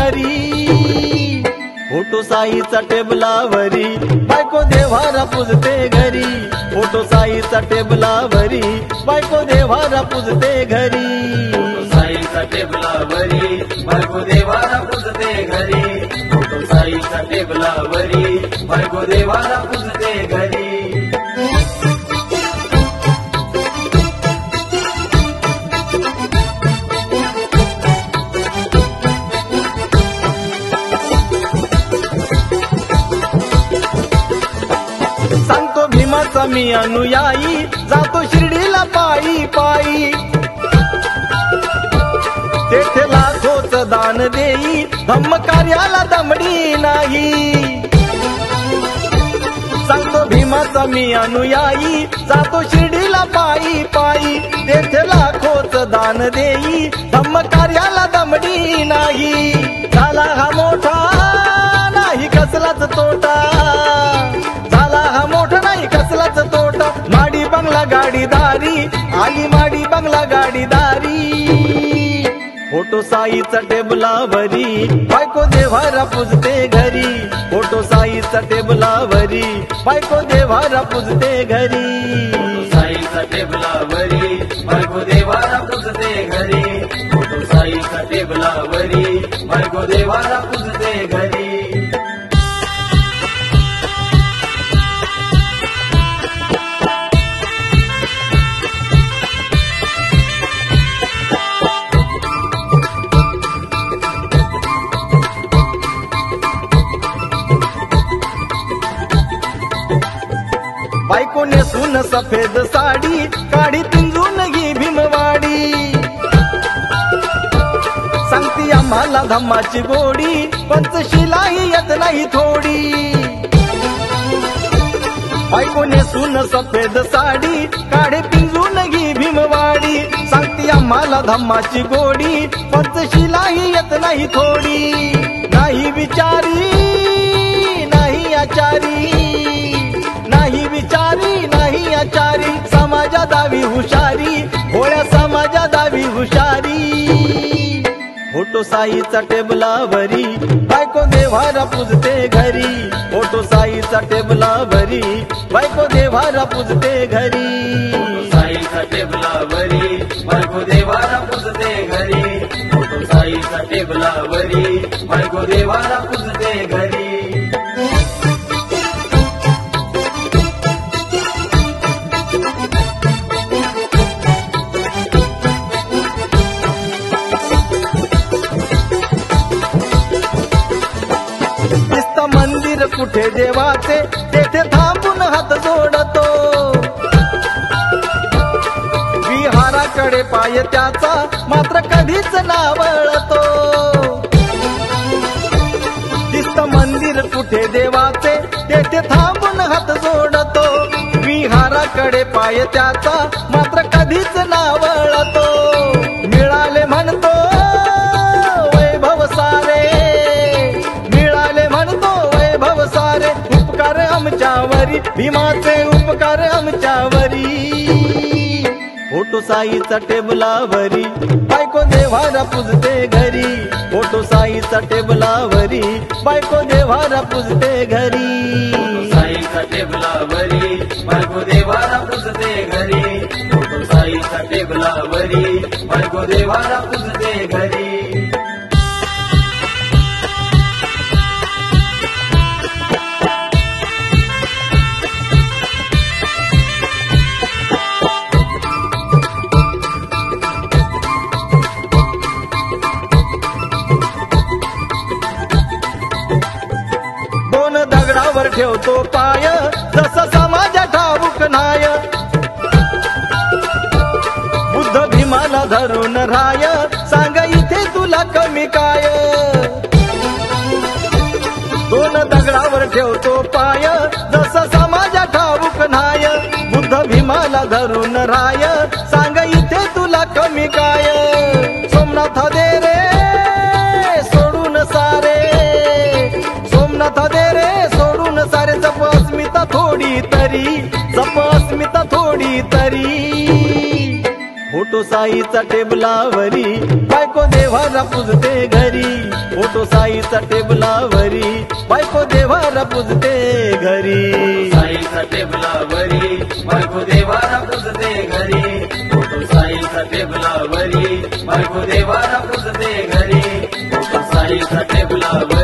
घरी, फोटो साईचा टेबलावरी बायको देवारा पूजते घरी, फोटो साईचा टेबलावरी बायको देवारा पूजते घरी, साईचा टेबलावरी बायको देवारा पूजते घरी, फोटो साईचा टेबलावरी बायको देवारा पूजते घरी. सांगतो भीमाचा मी अनुयायी, जातो शिर्डीला पायी पायी, तेथे लाखोच दान देई, धम्म कार्याला दमडी नाही. सांगतो भीमाचा मी अनुयायी, जातो शिर्डीला पायी पायी, तेथे लाखोच दान देई, धम्म कार्याला दमडी नाही. झाला हा मोठा नाही कसलाच तोटा, झाला हा मोठा नाही कसलाच तोटा, माडी बंगला गाडीदारी आली, माडी बंगला गाडीदारी, फोटो साईचा टेबलावरी बायको देवारा पूजते घरी, फोटो साईचा टेबलावरी बायको देवारा पूजते घरी, साईचा टेबलावरी बायको देवारा पूजते घरी, फोटो साईचा टेबलावरी बायको देवारा पूजते घरी. बायको नेसून सफेद साडी, काढी पिंजून ही भीमवाडी, सांगती आम्हाला धम्माची गोडी, पंचशिलाही येत नाही थोडी. बायको नेसून सफेद साडी, काढे पिंजून ही भीमवाडी, सांगती आम्हाला धम्माची गोडी, पंचशिलाही येत नाही थोडी. नाही विचारी नाही आचारी, नाही विचारी नाही आचारी, समाजा दावी हुशारी, भोळ्या समाजा दावी हुशारी, फोटो साईचा टेबलावरी बायको देवारा पूजते घरी, फोटो साईचा टेबलावरी बायको देवारा पूजते घरी, साईचा टेबलावरी बायको देवारा पूजते घरी, फोटो साईचा टेबलावरी बायको देवारा पूजते घरी. मंदिर कुठे देवाचे, तेथे थांबून हात जोडतो, विहाराकडे पाय त्याचा मात्र कधीच नावळतो. दिसत मंदिर कुठे देवाचे, तेथे थांबून हात जोडतो, विहाराकडे पाय त्याचा मात्र कधीच नावळतो. मिळाले म्हणतो वैभव सारे, मिळाले म्हणतो वैभव सारे, उपकार आमच्यावरी भीमाचे उपकार आमच्यावरी, फोटो साईचा टेबलावरी बायको देवारा पूजते घरी, फोटो साईचा टेबलावरी बायको देवारा पूजते घरी, साईचा टेबलावरी बायको देवारा पूजते घरी, फोटो साईचा टेबलावरी बायको देवारा पूजते घरी. दगडावर ठेवतो पाय, जसा समाजा ठाऊक नाय, बुद्ध भीमाला धरून राय, सांग इथे तुला कमी काय. दोन दगडावर ठेवतो पाय, जसा समाजा ठाऊक नाय, बुद्ध भीमाला धरून राय, सांग इथे तुला कमी काय. सोमनाथ दे रे सोडून सारे, सोमनाथ दे रे सोडून सारे, जप अस्मिता थोडी तरी, जप अस्मिता थोडी तरी, फोटो साईचा टेबलावरी बायको देवारा पूजते घरी फोटो साईचा टेबलावरी बायको देवारा पूजते घरी साईचा टेबलावरी बायको देवारा पूजते घरी फोटो साईचा टेबलावरी बायको देवारा पूजते घरी फोटो साईचा टेबलावरी